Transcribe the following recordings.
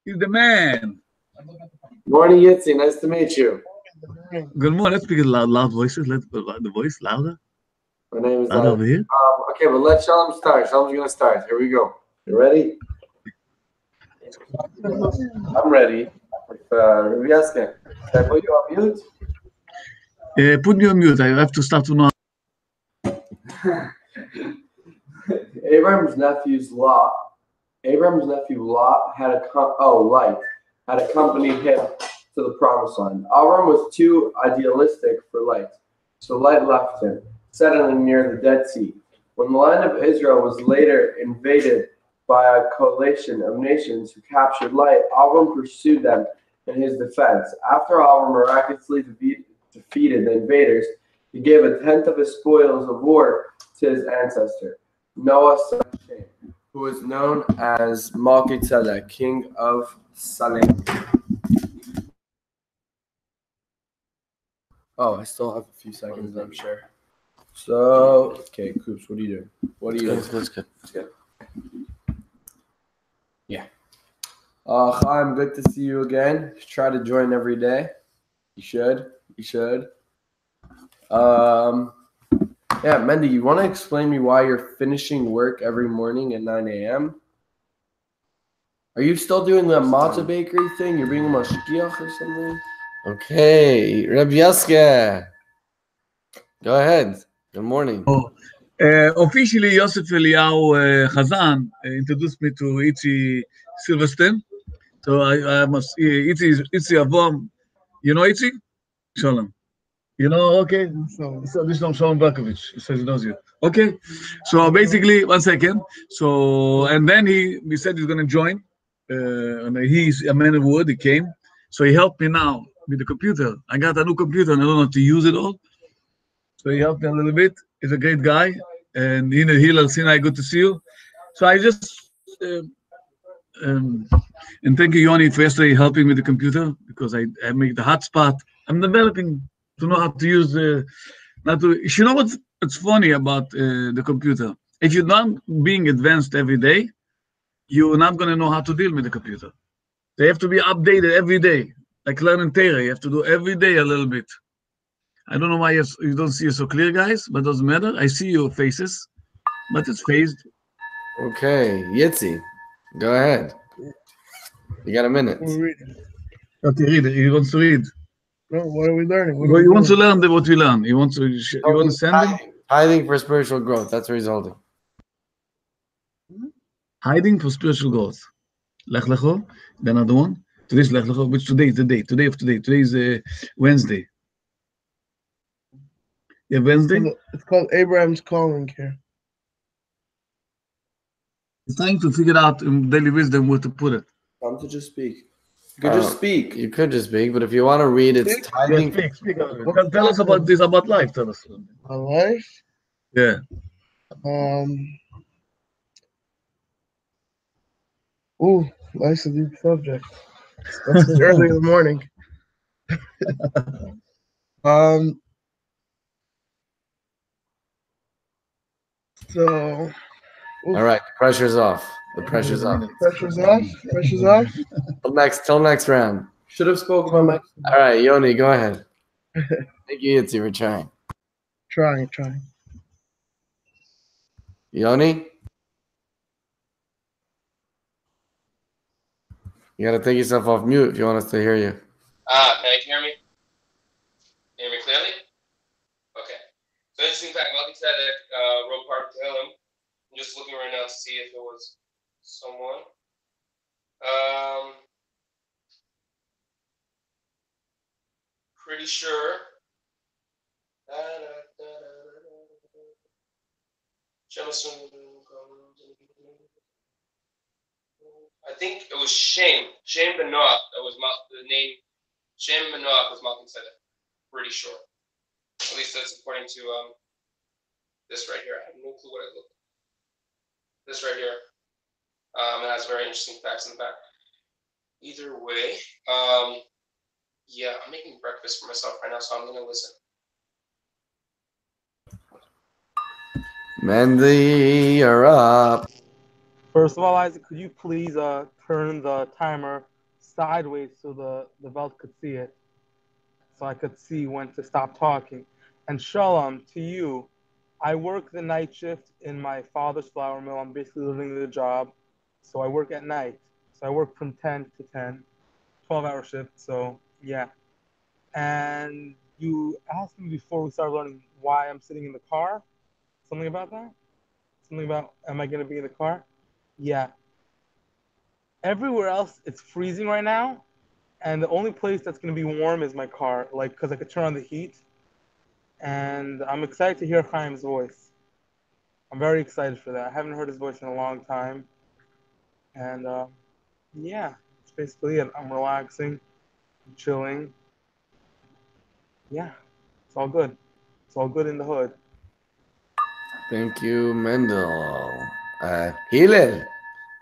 He's the man. Morning, Yitzi. Nice to meet you. Good morning. Let's speak in loud voices. Let's the voice louder. My name is Louder over here. Okay, but let Shalom start. Shalom's gonna start. Here we go. You ready? I'm ready. Rabbi Yaska, can I put you on mute? Put me on mute. I have to start to know. Abraham's nephew Lot had had accompanied him to the promised land. Avram was too idealistic for Lot, so Lot left him, settling near the Dead Sea. When the land of Israel was later invaded by a coalition of nations who captured Lot, Avram pursued them in his defense. After Avram miraculously defeated the invaders, he gave a tenth of his spoils of war to his ancestor, Noah son of Shem, who was known as Melchizedek, king of Salem. Oh, I still have a few seconds, I'm sure. So, okay, Coops, what are you doing? What are you doing? That's good. That's good. Yeah. Chaim, good to see you again. Try to join every day. You should. You should. Yeah, Mendy, you want to explain me why you're finishing work every morning at 9 a.m.? Are you still doing the matzah bakery thing? You're being a mashgiach or something? Okay, Rabbi Yaska. Go ahead. Good morning. Officially, Yosef Eliyahu Chazan introduced me to Itzi Silverstein. So I must Itzi Avom. You know Itzi? Shalom. You know, okay. So this is Shalom Berkovich. He says he knows you. Okay. So basically, 1 second. So and then he said he's gonna join. And he's a man of wood. He came. So he helped me now with the computer. I got a new computer and I don't know how to use it all. So he helped me a little bit. He's a great guy. And Hillel Sinai, good to see you. So I just and thank you, Yoni, for yesterday helping with the computer because I make the hotspot. I'm developing to know how to use you know what's funny about the computer? If you're not being advanced every day, you're not going to know how to deal with the computer. They have to be updated every day. Like learning Torah, you have to do every day a little bit. I don't know why you don't see it so clear, guys, but it doesn't matter. I see your faces, but it's phased. Okay, Yitzi, go ahead. You got a minute. Okay, read it. He wants to read. No, what are we learning? He wants to learn what we learn. He wants to send him? Hiding for spiritual growth. That's what he's holding. Hiding for spiritual growth. Lech Lecho, the another one. Today's Lech Lecho, which today is the day. Today of today. Today is Wednesday. Yeah, Wednesday? It's called Abraham's Calling here. It's trying to figure out in daily wisdom where to put it. Time to just speak. You could just speak. You could just speak, but if you want to read, it's tithing. Yeah, speak. Tell us about this, about life. Tell us. About life? Yeah. Ooh, life's a deep subject. That's early in the morning. So. Oof. All right, the pressure's off. The pressure's off. Pressure's off. Pressure's off. Till next round. Should have spoken my mic. All right, Yoni, go ahead. Thank you, Yitzi, for trying. Trying. Yoni? You got to take yourself off mute if you want us to hear you. Can you hear me? Hear me clearly? Okay. So interesting fact, Melchizedek wrote part of Tehillim. I'm just looking right now to see if it was someone. Pretty sure. I think it was Shem ben Noach. That was the name. Shem ben Noach was Melchizedek. Pretty sure. At least that's according to this right here. I have no clue what I looked. This right here. It has very interesting facts in the back. Either way, yeah, I'm making breakfast for myself right now, so I'm gonna listen. Mandy, you're up. First of all, Isaac, could you please turn the timer sideways so the Welt could see it, so I could see when to stop talking. And Shalom, to you, I work the night shift in my father's flour mill. I'm basically living the job. So I work at night. So I work from 10 to 10, 12-hour shift. So yeah. And you asked me before we started learning why I'm sitting in the car. Something about that? Something about, am I going to be in the car? Yeah. Everywhere else, it's freezing right now. And the only place that's going to be warm is my car, like, because I could turn on the heat. And I'm excited to hear Chaim's voice. I'm very excited for that. I haven't heard his voice in a long time. And yeah, that's basically it. I'm relaxing, I'm chilling. Yeah, it's all good. It's all good in the hood. Thank you, Mendel. Hillel.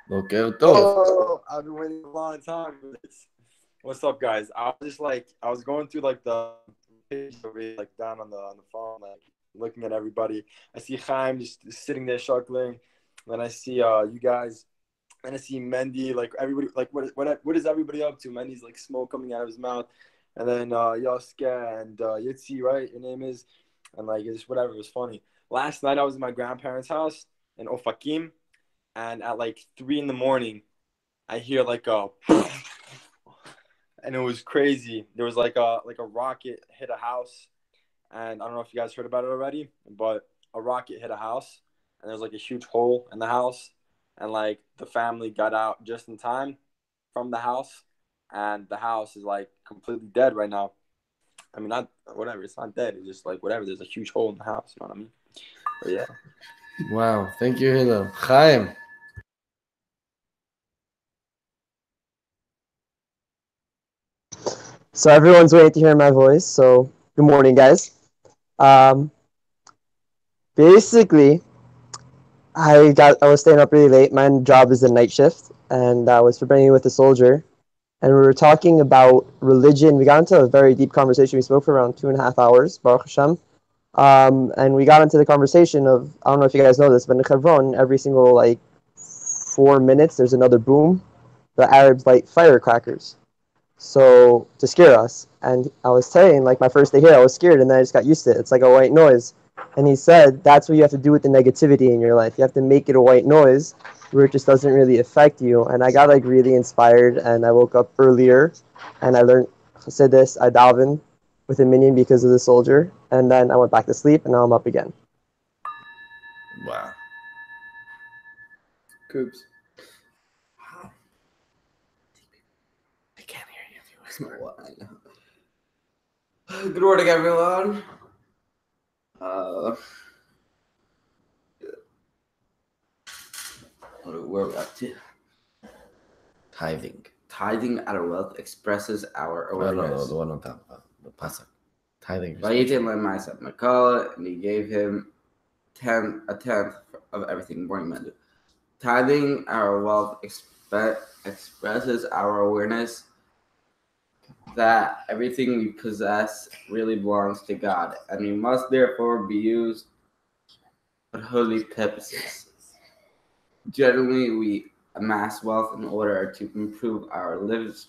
Boker Tov. Oh, I've been waiting a long time for this. What's up, guys? I was just like, I was going through like the page over here, like down on the phone, like looking at everybody. I see Chaim just sitting there chuckling. Then I see you guys, and I see Mendy. Like everybody, like what is everybody up to? Mendy's like smoke coming out of his mouth, and then Yosuke and Yitzi, right? Your name is, and like it's just whatever. It was funny. Last night I was at my grandparents' house in Ofakim, and at like 3 a.m, I hear like a, and it was crazy. There was like a rocket hit a house, and I don't know if you guys heard about it already, but a rocket hit a house, and there's like a huge hole in the house, and like the family got out just in time from the house, and the house is like completely dead right now. I mean, not whatever. It's not dead. It's just like whatever. There's a huge hole in the house. You know what I mean? But yeah. Wow. Thank you, Hillel. Chaim. So everyone's waiting to hear my voice. So good morning, guys. Basically, I was staying up really late. My job is a night shift, and I was preparing with a soldier, and we were talking about religion. We got into a very deep conversation. We spoke for around 2.5 hours, Baruch Hashem. And we got into the conversation of, I don't know if you guys know this, but in Chevron, every single like 4 minutes, there's another boom. The Arabs light firecrackers, so to scare us. And I was saying, like my first day here, I was scared, and then I just got used to it. It's like a white noise. And he said that's what you have to do with the negativity in your life. You have to make it a white noise where it just doesn't really affect you. And I got like really inspired, and I woke up earlier, and I learned Chassidus, I davened with a minion because of the soldier, and then I went back to sleep, and now I'm up again. Wow. Coops. I can't hear you. Good morning, everyone. Where are we up to? Tithing. Tithing at our wealth expresses our awareness. No, the one on top. The pasuk. Tithing. Vayitin le'ma'aseh Makala, and he gave him a tenth of everything. Morning, Mendu. Tithing our wealth expresses our awareness that everything we possess really belongs to God, and we must therefore be used for holy purposes. Generally, we amass wealth in order to improve our lives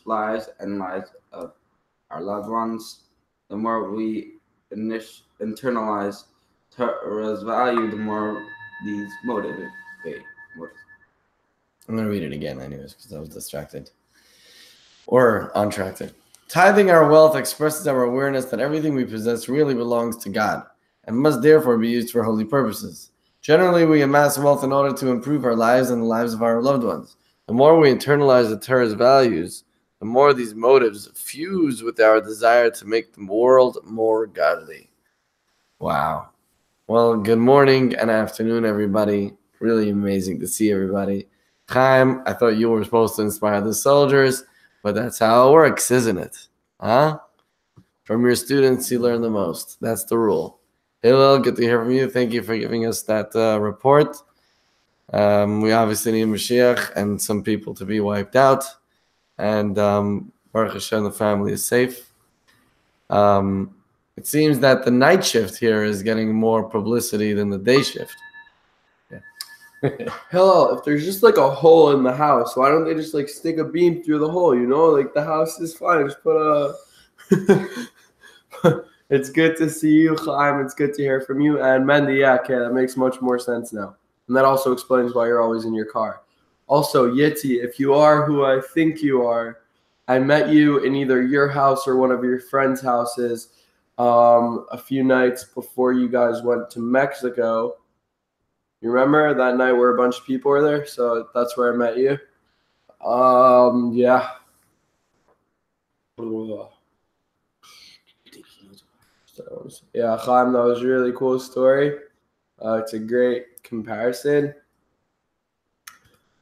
and lives of our loved ones. The more we internalize Torah's value, the more these motivate. I'm going to read it again anyways because I was distracted. Or untracted. Tithing our wealth expresses our awareness that everything we possess really belongs to God and must therefore be used for holy purposes. Generally, we amass wealth in order to improve our lives and the lives of our loved ones. The more we internalize the Torah's values, the more these motives fuse with our desire to make the world more godly. Wow. Well, good morning and afternoon, everybody. Really amazing to see everybody. Chaim, I thought you were supposed to inspire the soldiers, but that's how it works, isn't it? Huh? From your students, you learn the most. That's the rule. Hillel, good to hear from you. Thank you for giving us that report. We obviously need Mashiach and some people to be wiped out. And Baruch Hashem, the family is safe. It seems that the night shift here is getting more publicity than the day shift. Yeah. Hell, if there's just like a hole in the house, why don't they just like stick a beam through the hole? You know, like the house is fine. Just put a. It's good to see you, Chaim. It's good to hear from you. And Mendy, yeah, okay, that makes much more sense now. And that also explains why you're always in your car. Also, Yitzi, if you are who I think you are, I met you in either your house or one of your friends' houses a few nights before you guys went to Mexico. You remember that night where a bunch of people were there? So that's where I met you. Yeah. Yeah, Chaim, that was a really cool story. It's a great comparison.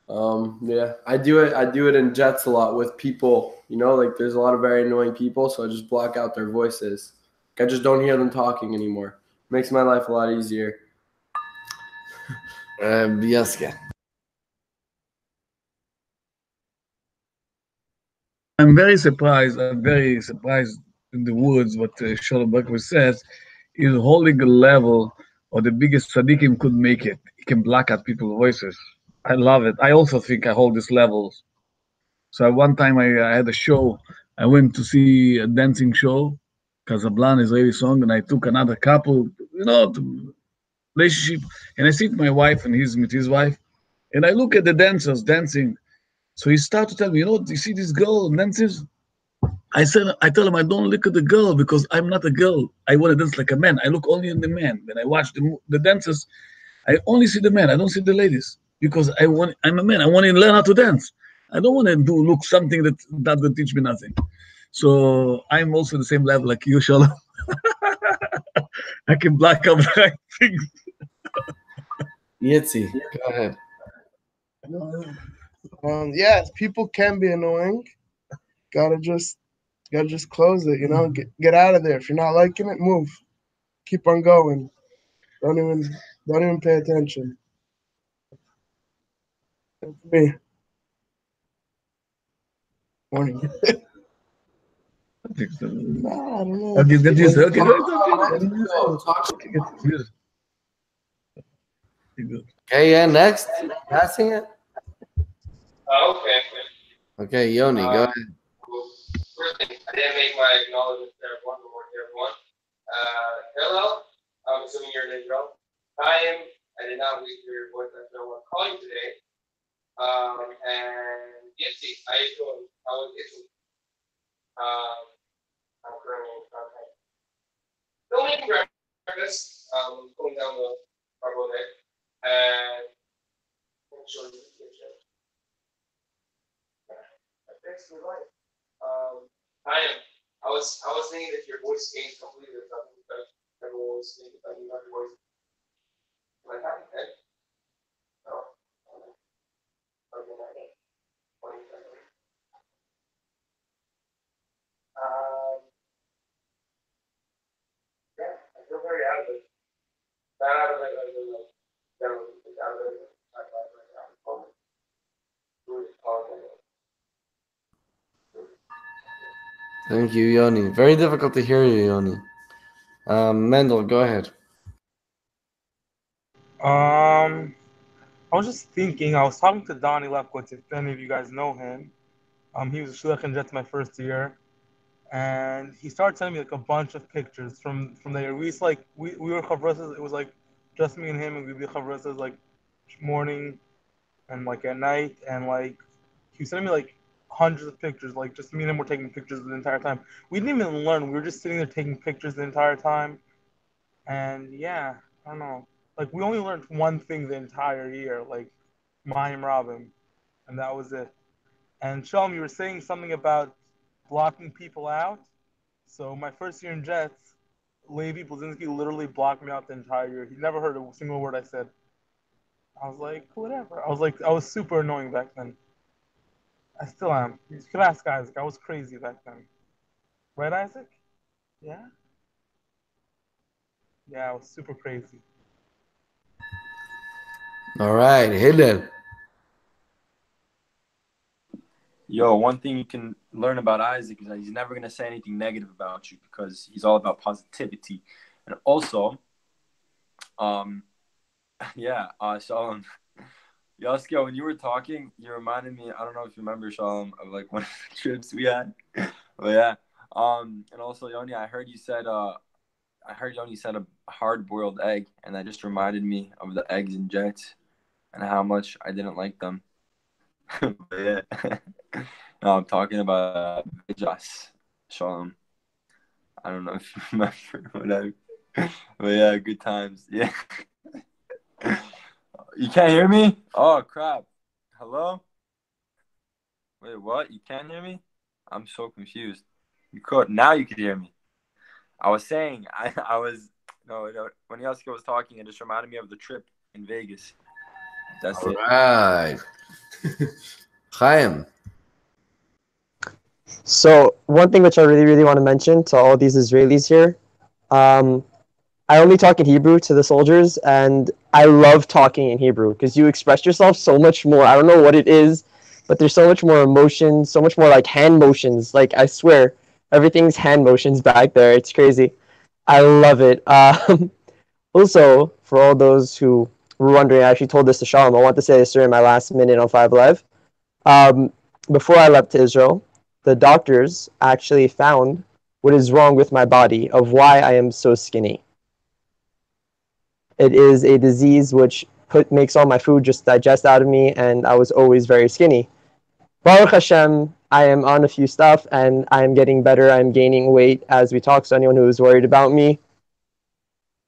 Yeah, I do it in jets a lot with people. You know, like there's a lot of very annoying people, so I just block out their voices. I just don't hear them talking anymore. Makes my life a lot easier. Bieska. I'm very surprised. I'm very surprised in the woods what Shalom Bakr says is holding a level or the biggest tzaddikim could make it. He can block out people's voices. I love it. I also think I hold this levels. So at one time I had a show. I went to see a dancing show, Casablanca Israeli song, and I took another couple, to relationship, and I see my wife and he's with his wife, and I look at the dancers dancing. So he started to tell me, you see this girl dances? I tell him I don't look at the girl because I'm not a girl. I want to dance like a man. I look only at the man. When I watch the dancers, I only see the men. I don't see the ladies because I'm a man. I want to learn how to dance. I don't want to look something that will teach me nothing. So I'm also the same level like you, Shalom. I can black out the right things. Yitzi, go ahead. Yeah, people can be annoying. Gotta just close it. Get out of there. If you're not liking it, move. Keep on going. Don't even pay attention. That's me. Morning. Nah, I don't know. Okay, get used to it. Okay, Okay, yeah, next. Passing it? Okay. Okay, Yoni, go ahead. First thing, I didn't make my acknowledgement to everyone. Good morning, everyone. Hello, I'm assuming you're in Israel. I did not leave your voice. I don't want to call you today. And Yitzi, how you doing? How is Italy? I'm currently in contact. Still making breakfast. Pulling down the carbo there. And I'm sure you can get it. That's basically life. I was thinking that your voice changed completely or something because everyone was thinking that you have your voice. Like, how did that? No. Okay, not yet. Yeah, I feel very out of it. Not out of it, out of it, out of it. Thank you, Yoni. Very difficult to hear you, Yoni. Mendel, go ahead. I was just thinking. I was talking to Donnie Lefkowitz. If any of you guys know him, he was a shliach in Jets my first year, and he started sending me like a bunch of pictures from there. We were chavrasas. It was like just me and him, and we'd be chavrasas like morning and like at night, and like he was sending me like hundreds of pictures. Like just me and him were taking pictures the entire time. We didn't even learn. We were just sitting there taking pictures the entire time, and yeah, I don't know. Like we only learned one thing the entire year, like Mayim Rabim, and that was it. And Shalom, you were saying something about blocking people out. So my first year in Jets, Levi Blazinski literally blocked me out the entire year. He never heard a single word I said. I was like, whatever. I was super annoying back then. I still am. You could ask Isaac. I was crazy back then. Right, Isaac? Yeah? Yeah, I was super crazy. All right, Hillel. Yo, one thing you can learn about Isaac is that he's never going to say anything negative about you because he's all about positivity. And also, Shalom. Yaskio, when you were talking, you reminded me. I don't know if you remember, Shalom, of like one of the trips we had. But yeah. And also, Yoni, I heard Yoni said a hard-boiled egg, and that just reminded me of the eggs and Jets and how much I didn't like them. But yeah. No, I'm talking about Vejas, Shalom. I don't know if you remember whatever. But yeah, good times. Yeah. You can't hear me? Oh crap. Hello? Wait, what? You can't hear me? I'm so confused. You could now you could hear me. I was saying I was no when Yasko was talking, it just reminded me of the trip in Vegas. That's All it. right. Chaim. So one thing which I really, really want to mention to all these Israelis here, I only talk in Hebrew to the soldiers, and I love talking in Hebrew because you express yourself so much more. I don't know what it is, but there's so much more emotion, so much more like hand motions. Like I swear, everything's hand motions back there. It's crazy. I love it. Also, for all those who were wondering, I actually told this to Shalom. I want to say this during my last minute on FiveAlive. Um, Before I left to Israel, the doctors actually found what is wrong with my body, of why I am so skinny. It is a disease which makes all my food just digest out of me, and I was always very skinny. Baruch Hashem, I am on a few stuff, and I am getting better. I'm gaining weight as we talk. So anyone who was worried about me,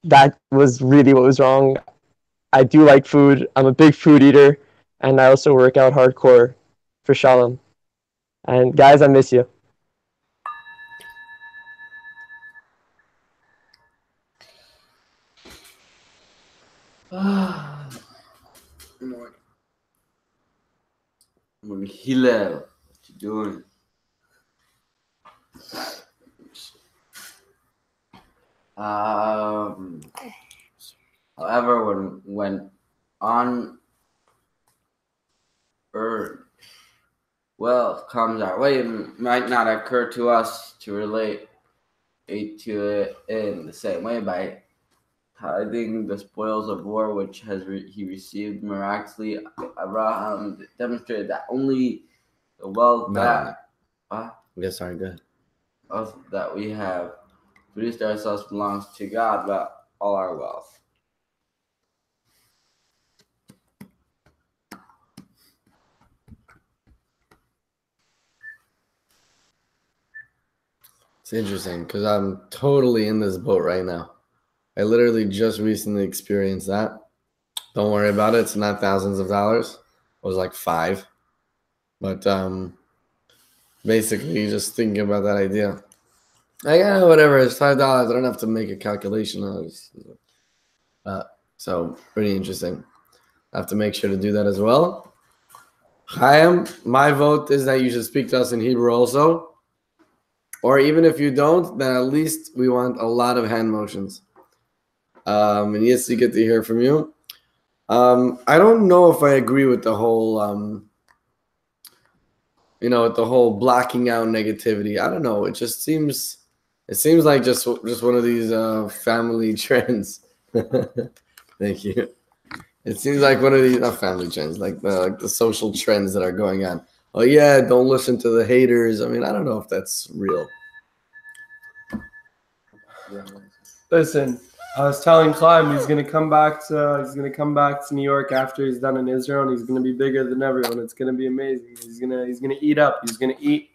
that was really what was wrong. I do like food. I'm a big food eater, and I also work out hardcore for Shalom. And guys, I miss you. Hillel, what you doing? However, when on earth wealth comes our way, it might not occur to us to relate to it in the same way by tithing the spoils of war which he received miraculously. Abraham demonstrated that only the wealth Yes, sorry, good. that we have produced ourselves belongs to God, but all our wealth. It's interesting because I'm totally in this boat right now. I literally just recently experienced that. Don't worry about it. It's not thousands of dollars. It was like 5. But basically just thinking about that idea. Yeah, whatever. It's $5. I don't have to make a calculation. So pretty interesting. I have to make sure to do that as well. Chaim, my vote is that you should speak to us in Hebrew also. Or even if you don't, then at least we want a lot of hand motions. And yes, you get to hear from you. I don't know if I agree with the whole, with the whole blocking out negativity. I don't know. It seems like just one of these family trends. Thank you. It seems like one of these not family trends, like the social trends that are going on. Oh yeah, don't listen to the haters. I mean, I don't know if that's real. Listen, I was telling Clyde he's gonna come back to New York after he's done in Israel, and he's gonna be bigger than everyone. It's gonna be amazing. He's gonna eat up. He's gonna eat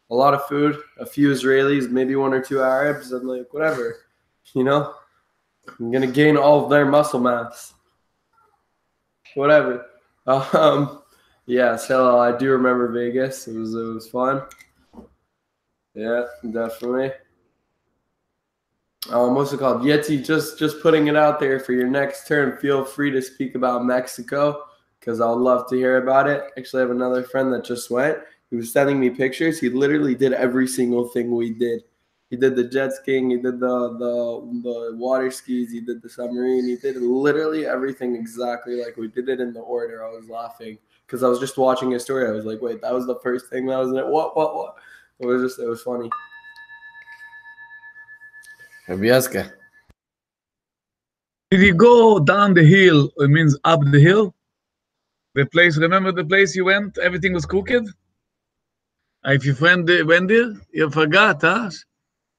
a lot of food, a few Israelis, maybe 1 or 2 Arabs, and like whatever, I'm gonna gain all of their muscle mass. Whatever. Yeah, so I do remember Vegas. It was fun. Yeah, definitely. What's it called? Yeti, just putting it out there for your next turn. Feel free to speak about Mexico because I'll love to hear about it. Actually, I have another friend that just went. He was sending me pictures. He literally did every single thing we did. He did the jet skiing. He did the water skis. He did the submarine. He did literally everything exactly like we did it in the order. I was laughing because I was just watching his story. I was like, wait, that was the first thing that was in it. What? It was funny. Rabieska. Did you go down the hill? It means up the hill? The place, remember the place you went? Everything was crooked? If your friend went there, you forgot, huh?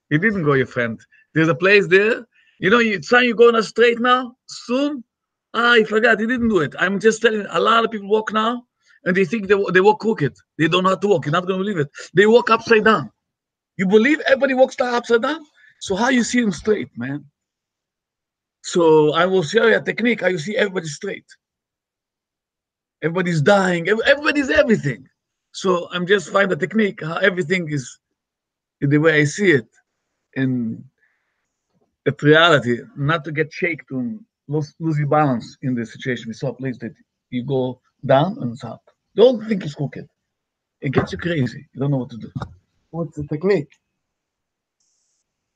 He didn't go, your friend. There's a place there. You know, you try you go on a straight now, soon. I forgot, he didn't do it. I'm just telling you, a lot of people walk now, and they think they walk crooked. They don't know how to walk. You're not going to believe it. They walk upside down. You believe everybody walks upside down? So how you see them straight, man? So I will show you a technique how you see everybody straight. Everybody's dying. Everybody's everything. So I'm just find a technique how everything is the way I see it in the reality, not to get shaken to lose your balance in the situation. We saw a place that you go down and it's up. The whole thing is crooked. It gets you crazy. You don't know what to do. What's the technique?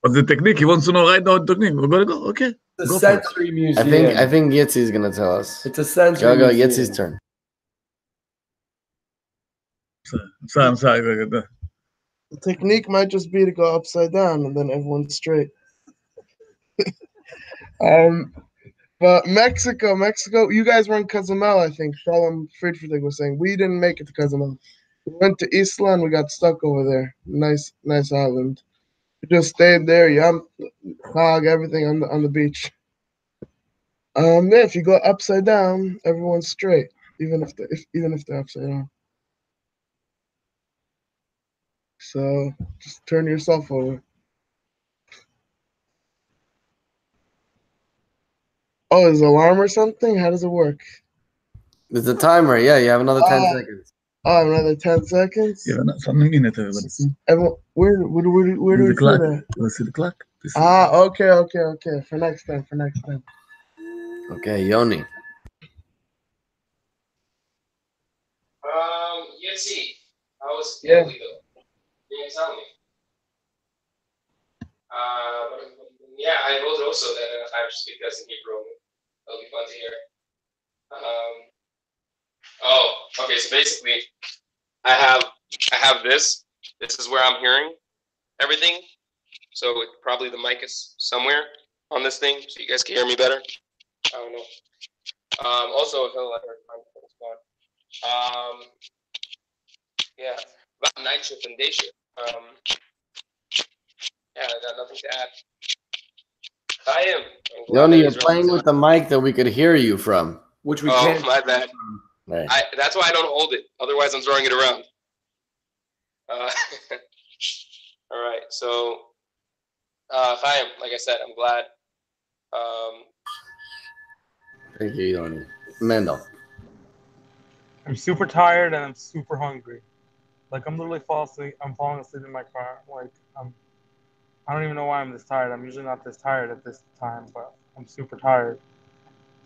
What's the technique? He wants to know right now the technique. We're gonna go. Okay. It's Go a for it. sensory museum. I think Yitzi's gonna tell us. It's a sensory Go, museum. Yitzi's turn. I'm sorry. The technique might just be to go upside down and then everyone's straight. But Mexico, you guys were in Cozumel, I think. Shalom Friedrich was saying. We didn't make it to Cozumel. We went to Isla and we got stuck over there. Nice island. We just stayed there, yum, hog, everything on the beach. Yeah, if you go upside down, everyone's straight, even if they're upside down. So just turn yourself over. Oh, is alarm or something? How does it work? There's a timer. Yeah, you have another 10 seconds. Oh, another 10 seconds? Yeah, not some minute, everybody. Everyone, where do we The see clock. that? Let's see the clock. Okay. For next time. Okay, Yoni. Yitzi, how was Yeah. Italy though? You didn't tell me. Yeah, I wrote also that I should speak as in Hebrew. That'll be fun to hear. Okay. So basically, I have this. This is where I'm hearing everything. So probably the mic is somewhere on this thing, so you guys can hear me better. I don't know. Also, yeah, about night shift and day shift. Yeah, I got nothing to add. I am. Yoni, you're playing with the mic that we could hear you from. Which we can't. My bad. Right. That's why I don't hold it. Otherwise, I'm throwing it around. All right. So, Chaim, like I said, I'm glad. Thank you, Yoni. Mendel. I'm super tired and I'm super hungry. Like I'm literally falling asleep in my car. Like I don't even know why I'm this tired. I'm usually not this tired at this time, but I'm super tired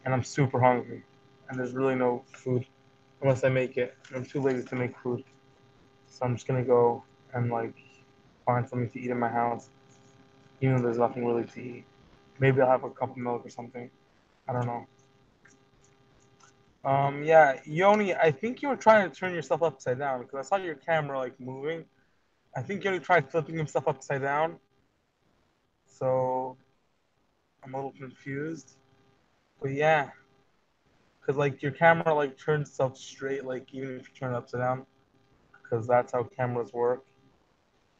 and I'm super hungry. And there's really no food unless I make it. I'm too lazy to make food. So I'm just gonna go and like find something to eat in my house, even though there's nothing really to eat. Maybe I'll have a cup of milk or something. I don't know. Yeah, Yoni, I think you were trying to turn yourself upside down because I saw your camera like moving. I think Yoni tried flipping himself upside down. So I'm a little confused. But yeah, because like your camera like turns itself straight, like even if you turn it upside down, because that's how cameras work.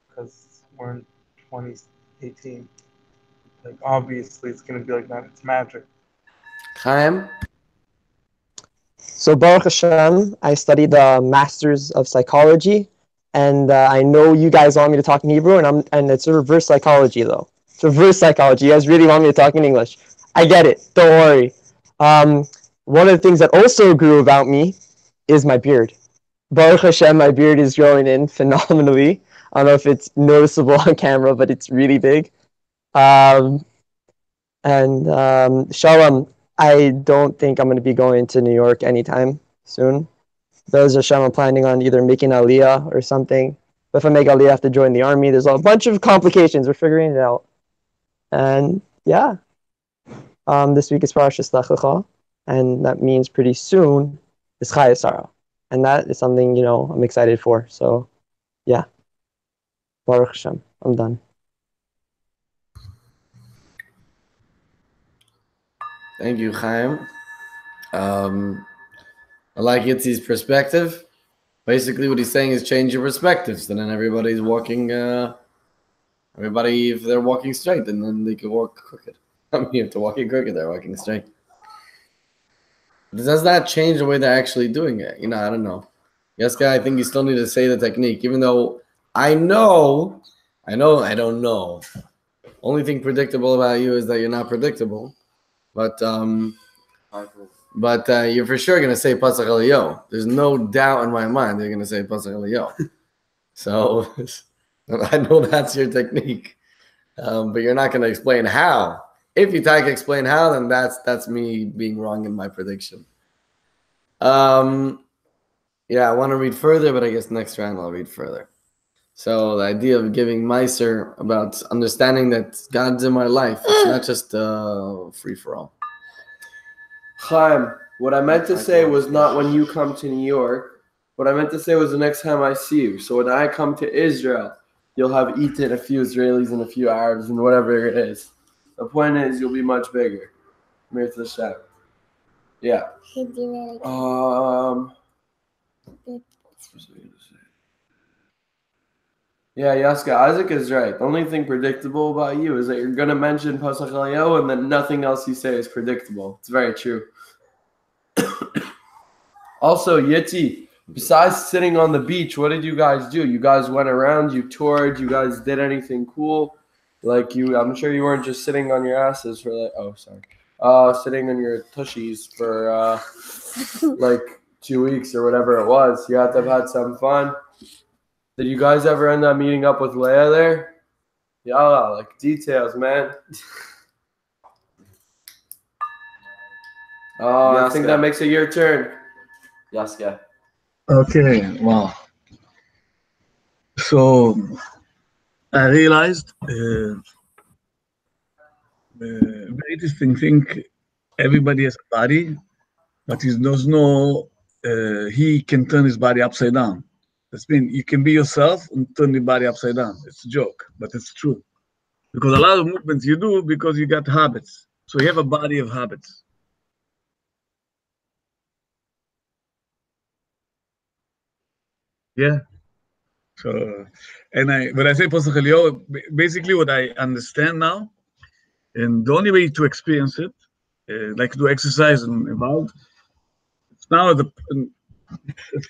Because we're in 2018. Like obviously it's gonna be like that. It's magic. Chaim? So Baruch Hashem, I studied the Masters of Psychology, and I know you guys want me to talk in Hebrew, and it's a reverse psychology though. It's reverse psychology. You guys really want me to talk in English? I get it. Don't worry. One of the things that also grew about me is my beard. Baruch Hashem, my beard is growing in phenomenally. I don't know if it's noticeable on camera, but it's really big. Shalom, I don't think I'm going to be going to New York anytime soon. Those Hashem, I'm planning on either making Aliyah or something. But if I make Aliyah, I have to join the army. There's a bunch of complications. We're figuring it out. And yeah, this week is Parashas Lech Lecha, and that means pretty soon is Chayei Sarah. And that is something, I'm excited for. So yeah, Baruch Hashem, I'm done. Thank you, Chaim. I like Yitzi's perspective. Basically, what he's saying is change your perspectives. And then everybody's walking, everybody, if they're walking straight, then they can walk crooked. I mean, if they're walking crooked, they're walking straight. Does that change the way they're actually doing it? You know, I don't know. Yes, guy, I think you still need to say the technique, even though I don't know. Only thing predictable about you is that you're not predictable. But you're for sure gonna say Pasach Eliyahu. There's no doubt in my mind you're gonna say Pasach Eliyahu. So I know that's your technique, but you're not gonna explain how. If you try to explain how, then that's me being wrong in my prediction. Yeah, I want to read further, but I guess next round I'll read further. So the idea of giving Meiser about understanding that God's in my life, it's not just free for all. Chaim, what I meant to say was not when you come to New York. What I meant to say was the next time I see you. So when I come to Israel, you'll have eaten a few Israelis and a few Arabs and whatever it is. The point is, you'll be much bigger. Mirza Hashem. Yeah. Yeah, Yaska, Isaac is right. The only thing predictable about you is that you're going to mention Pasach Eliyahu and then nothing else you say is predictable. It's very true. Also, Yitzi, besides sitting on the beach, what did you guys do? You guys went around, you toured, you guys did anything cool? Like I'm sure you weren't just sitting on your asses for sitting on your tushies for like 2 weeks or whatever it was. You had to have had some fun. Did you guys ever end up meeting up with Leah there? Yeah, like details, man. I think that makes it your turn. Yaska. Okay, wow. So I realized very interesting thing. Everybody has a body, but he does know he can turn his body upside down. That's mean you can be yourself and turn your body upside down. It's a joke, but it's true. Because a lot of movements you do because you got habits. So you have a body of habits. Yeah. So, and when I say Pasach Eliyahu, basically what I understand now, and the only way to experience it, like to exercise and evolve, it's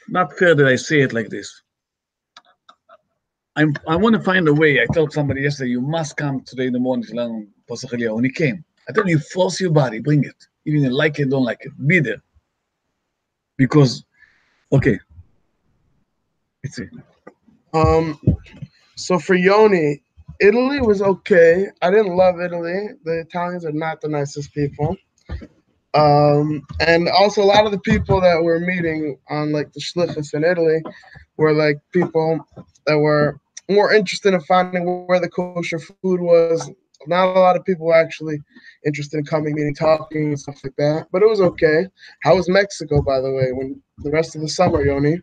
not fair that I say it like this. I want to find a way. I told somebody yesterday, you must come today in the morning to learn Pasach Eliyahu. And he came. I tell you, force your body, bring it. Even if you like it, don't like it, be there. Because, okay, it's it. So for Yoni, Italy was okay. I didn't love Italy. The Italians are not the nicest people. And also a lot of the people that we're meeting on like the shlichus in Italy were like people that were more interested in finding where the kosher food was. Not a lot of people were actually interested in coming, meeting, talking, and stuff like that. But it was okay. How was Mexico, by the way, when the rest of the summer, Yoni?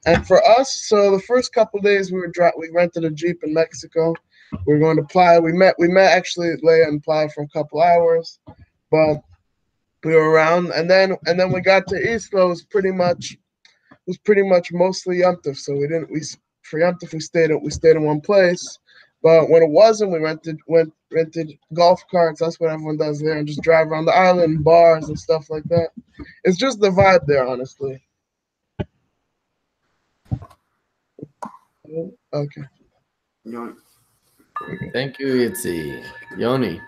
And for us, so the first couple of days we rented a Jeep in Mexico. We were going to Playa. We met actually Leah and Playa for a couple hours, but we were around. And then we got to Isla. It was pretty much mostly Yom Tov. So for Yom Tov we stayed in one place. But when it wasn't, we rented golf carts. That's what everyone does there, and just drive around the island, bars and stuff like that. It's just the vibe there, honestly. Okay. Yoni. Thank you, Yitzi. Yoni.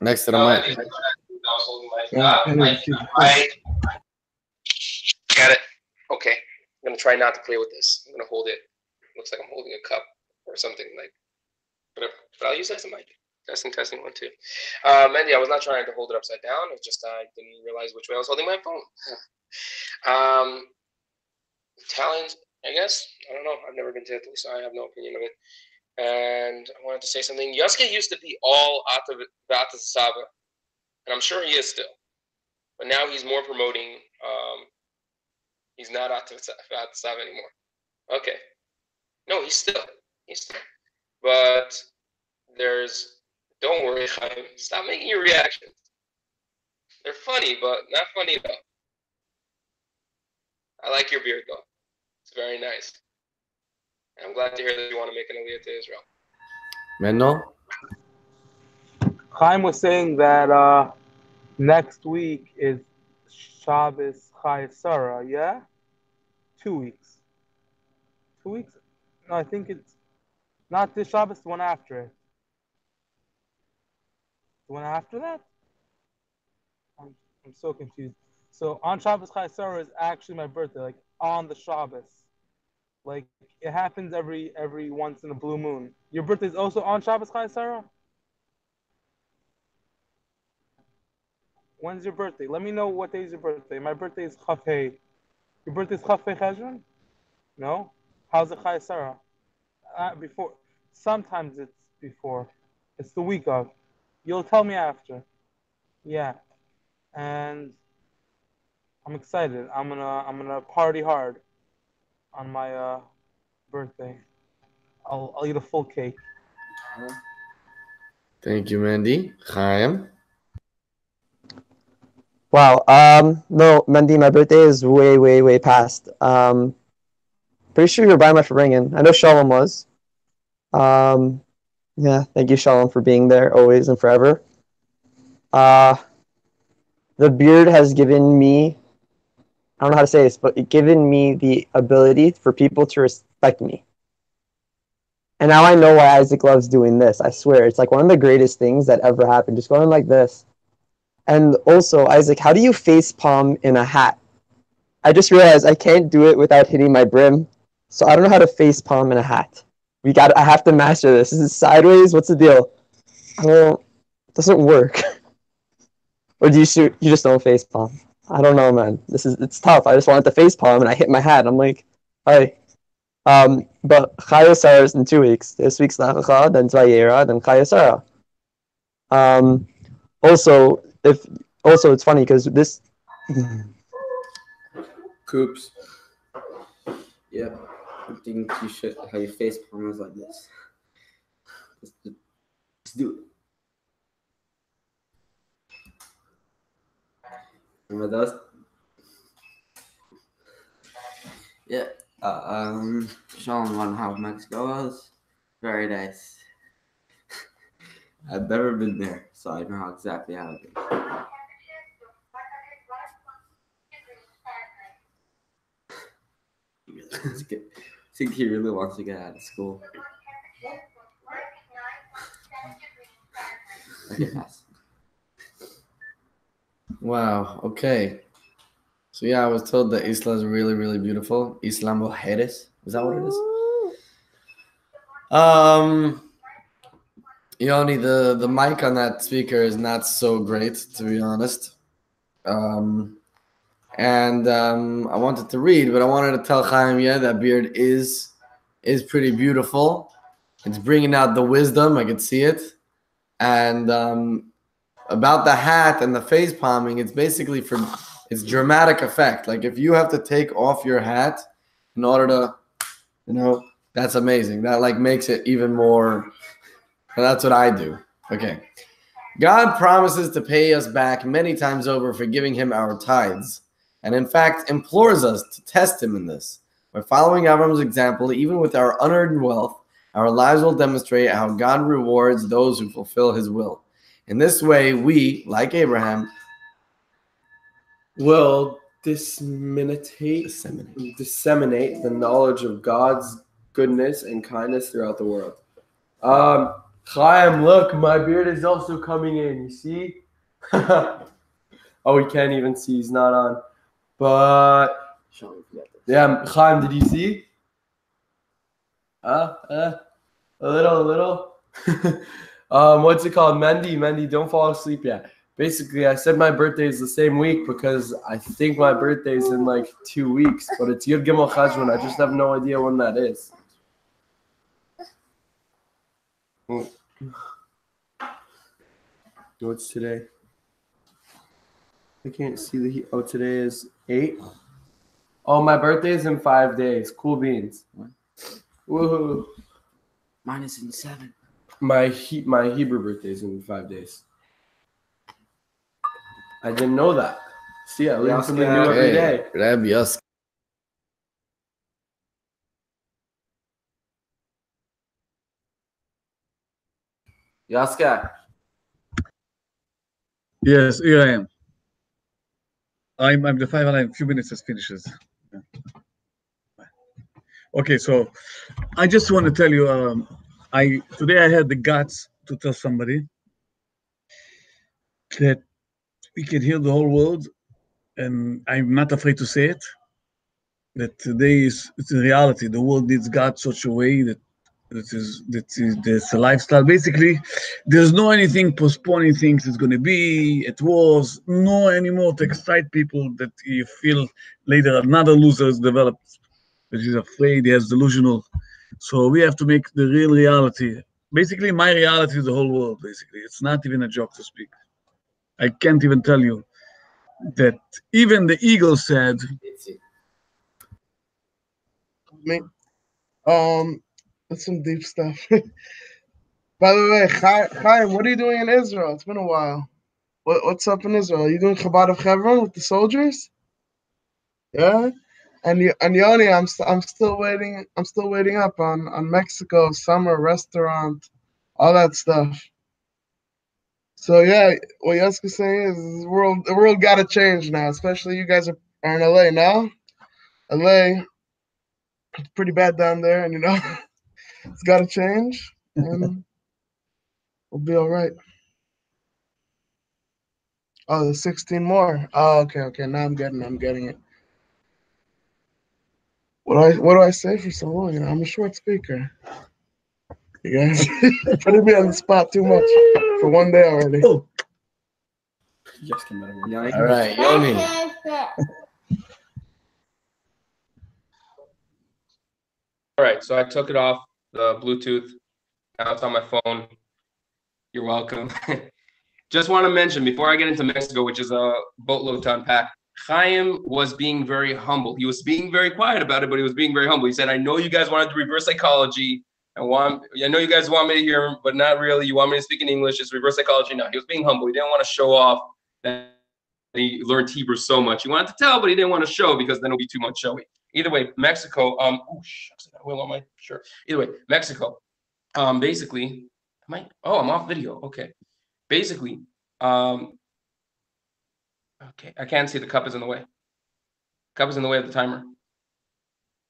Next to the mic. I was holding I got it. Okay. I'm going to try not to play with this. I'm going to hold it. Looks like I'm holding a cup or something like whatever. But I'll use that as a mic. Testing, 1, 2. And yeah, I was not trying to hold it upside down. It's just I didn't realize which way I was holding my phone. Italians, I guess. I don't know. I've never been to Italy, so I have no opinion of it. And I wanted to say something. Yosuke used to be all Vata Sava, and I'm sure he is still. But now he's more promoting. He's not Vata Sava anymore. Okay. No, he's still. But don't worry, Chaim. Stop making your reactions. They're funny, but not funny though. I like your beard though. It's very nice. And I'm glad to hear that you want to make an aliyah to Israel. Mendel? Chaim was saying that next week is Shabbos Chai Sarah, yeah? 2 weeks. 2 weeks? No, I think it's not this Shabbos, the one after it. The one after that? I'm so confused. So on Shabbos Chai Sarah is actually my birthday, like on the Shabbos. Like it happens every once in a blue moon. Your birthday is also on Shabbos Chai Sarah? When's your birthday? Let me know what day is your birthday. My birthday is Chaf Hey. Your birthday is Chaf Hey Cheshvan? No? How's it Chai Sarah? Before. Sometimes it's before. It's the week of. You'll tell me after. Yeah. And I'm excited. I'm gonna party hard on my birthday. I'll eat a full cake. Thank you, Mandy. Chaim? Wow. No, Mandy, my birthday is way, way, way past. Pretty sure you're buying my ringing. I know Shalom was. Yeah, thank you, Shalom, for being there always and forever. The beard has given me, I don't know how to say this, but it given me the ability for people to respect me. And now I know why Isaac loves doing this. I swear, it's like one of the greatest things that ever happened. Just going like this. And also, Isaac, how do you face palm in a hat? I just realized I can't do it without hitting my brim. So I don't know how to face palm in a hat. I have to master this. Is it sideways? What's the deal? It doesn't work. Or do you just don't face palm? I don't know, man. It's tough. I just wanted to face palm and I hit my hat. I'm like, hi. But Chaya Sarah is in 2 weeks. This week's Lachacha, then Zvayera, then Chaya Sarah. Also, it's funny because this. Coops. Yep. I think you should. How your face palm is like this. Let's do it. Remember those? Yeah. Showing one how Mexico was. Very nice. I've never been there, so I know exactly how it is. I think he really wants to get out of school. Okay, pass. Wow, okay. So yeah, I was told that Isla is really, really beautiful. Isla Mujeres. Is that what it is? Yoni, the mic on that speaker is not so great, to be honest. I wanted to read, but I wanted to tell Chaim, yeah, that beard is pretty beautiful. It's bringing out the wisdom. I could see it. And about the hat and the face palming, it's basically it's dramatic effect. Like if you have to take off your hat in order to, that's amazing. That like makes it even more. And that's what I do. Okay. God promises to pay us back many times over for giving him our tithes, and in fact implores us to test him in this. By following Avram's example, even with our unearned wealth, our lives will demonstrate how God rewards those who fulfill his will. In this way, we, like Abraham, will disseminate the knowledge of God's goodness and kindness throughout the world. Chaim, look, my beard is also coming in. You see? Oh, we can't even see. He's not on. But yeah, Chaim, did you see? A little. What's it called? Mendy, don't fall asleep yet. Basically, I said my birthday is the same week because I think my birthday is in like 2 weeks, but it's Yud Gimel Cheshvan. I just have no idea when that is. What's today? I can't see the heat. Oh, today is 8. Oh, my birthday is in 5 days. Cool beans. Woohoo! Mine is in 7. My Hebrew birthday is in 5 days. I didn't know that. See, I learn something new every Okay, day. Rabbi Yosef. Yaska. Yes, here I am. I'm the FiveAlive. Few minutes as finishes. Yeah. Okay, so I just want to tell you, today I had the guts to tell somebody that we can heal the whole world, and I'm not afraid to say it. That today it's a reality. The world needs God such a way that that's a lifestyle. Basically, there's no anything postponing things. It's going to be. It was no anymore to excite people that you feel later another loser is developed, that he's afraid, he has delusional. So we have to make the real reality. Basically, my reality is the whole world. Basically, it's not even a joke to speak. I can't even tell you that even the eagle said, Me. That's some deep stuff. By the way, Chaim, what are you doing in Israel? It's been a while. What's up in Israel? Are you doing Chabad of Chevron with the soldiers? Yeah. And Yoni, I'm still waiting. I'm still waiting up on Mexico summer restaurant, all that stuff. So yeah, what Yaska's saying is the world got to change now. Especially you guys are in LA now. LA, it's pretty bad down there, and it's got to change, and we'll be all right. Oh, there's 16 more. Oh, okay. Now I'm getting it. What do I say for so long? I'm a short speaker. You guys putting me on the spot too much for one day already. "Oh, All right, Yoni. All right, so I took it off the Bluetooth. Now it's on my phone. You're welcome. Just want to mention before I get into Mexico, which is a boatload to unpack, Chaim was being very humble. He was being very quiet about it, but he was being very humble. He said, I know you guys wanted to reverse psychology. I know you guys want me to hear, but not really. You want me to speak in English. It's reverse psychology. No, he was being humble. He didn't want to show off that he learned Hebrew so much. He wanted to tell, but he didn't want to show because then it'll be too much showy. Either way, Mexico. Oh shucks, I got oil on my shirt. Either way, Mexico. Basically, I'm off video. Okay. Basically, okay, I can't see, the cup is in the way. Cup is in the way of the timer.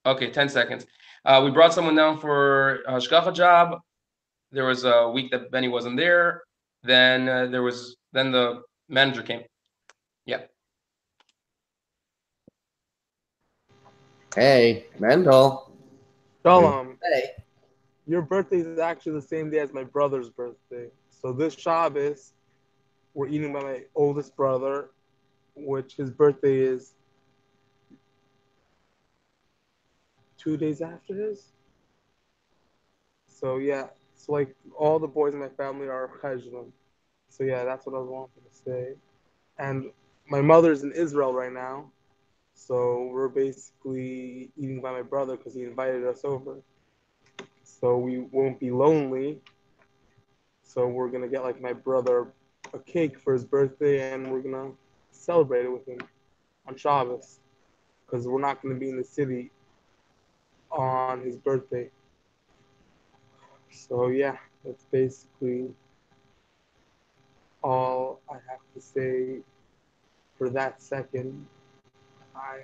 Okay, 10 seconds. We brought someone down for a shkacha job. There was a week that Benny wasn't there. Then then the manager came. Yeah. Hey, Mendel. Shalom. Hey. Your birthday is actually the same day as my brother's birthday. So this Shabbos, we're eating by my oldest brother, which his birthday is 2 days after his. So yeah, it's like all the boys in my family are Cheshvan. So yeah, that's what I wanted to say. And my mother's in Israel right now, so we're basically eating by my brother because he invited us over. So we won't be lonely. So we're gonna get like my brother a cake for his birthday, and we're gonna celebrate it with him on Shabbos, because we're not gonna be in the city on his birthday. So yeah, that's basically all I have to say for that second.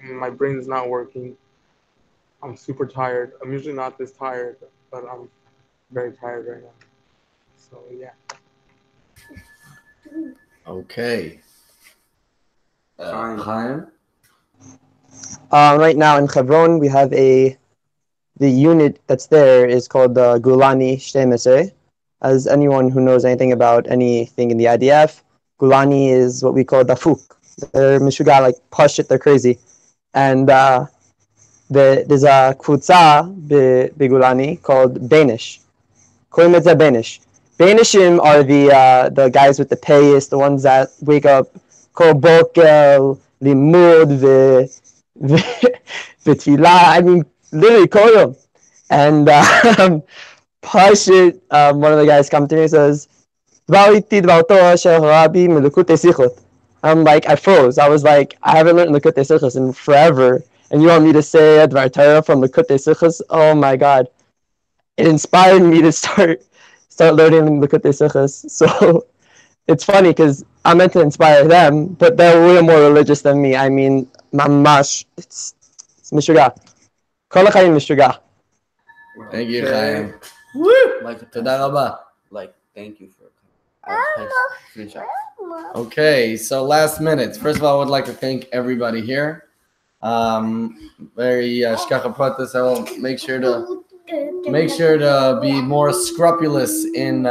My brain's not working. I'm super tired. I'm usually not this tired, but I'm very tired right now. So yeah. Okay. Chaim. Right now in Hebron, we have the unit that's there is called the Gulani Shtemesre. As anyone who knows anything about anything in the IDF, Gulani is what we call Dafuk. They're Meshuga, like Pashit, they're crazy. And there's a Kvutza Begulani called Danish. Koimetza Danish. Danishim are the guys with the payest, the ones that wake up Kol Bokel, Limud, V'tfilah. I mean, literally Koyom. And Pashit, one of the guys come to me and says, דבר איתי דבר תורה של רבי מלקוטי שיחות. I'm like, I froze. I was like, I haven't learned Likutei Sichos in forever, and you want me to say Dvar Torah from Likutei Sichos? Oh my God! It inspired me to start learning Likutei Sichos. So it's funny because I meant to inspire them, but they're way more religious than me. I mean, mamash, it's Mishuga. Kol HaChaim Mishuga. Thank you, Chaim. Woo! Like Toda rabba. Like, thank you for coming. Okay, so last minutes. First of all, I would like to thank everybody here. Very shkacha pratis. I will make sure to be more scrupulous in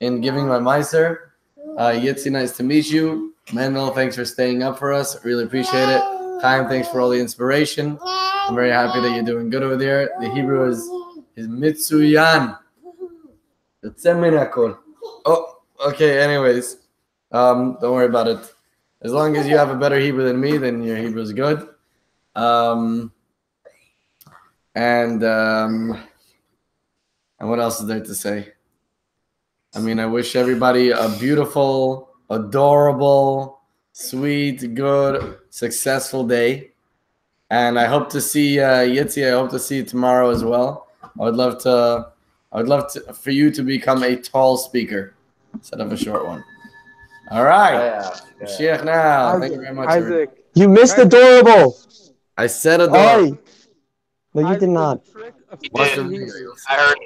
giving my meiser. Yitzi, nice to meet you. Mendel, thanks for staying up for us. Really appreciate it. Chaim, thanks for all the inspiration. I'm very happy that you're doing good over there. The Hebrew is Mitsuyan. Oh, okay. Anyways, don't worry about it. As long as you have a better Hebrew than me, then your Hebrew is good. And what else is there to say? I mean, I wish everybody a beautiful, adorable, sweet, good, successful day. And I hope to see Yitzi. I hope to see you tomorrow as well. I would love for you to become a tall speaker instead of a short one. All right. Mashiach now. Thank you very much. Isaac. You missed adorable. I said adorable. No, you did not. The trick of Watch the speaking video. Hebrew. I heard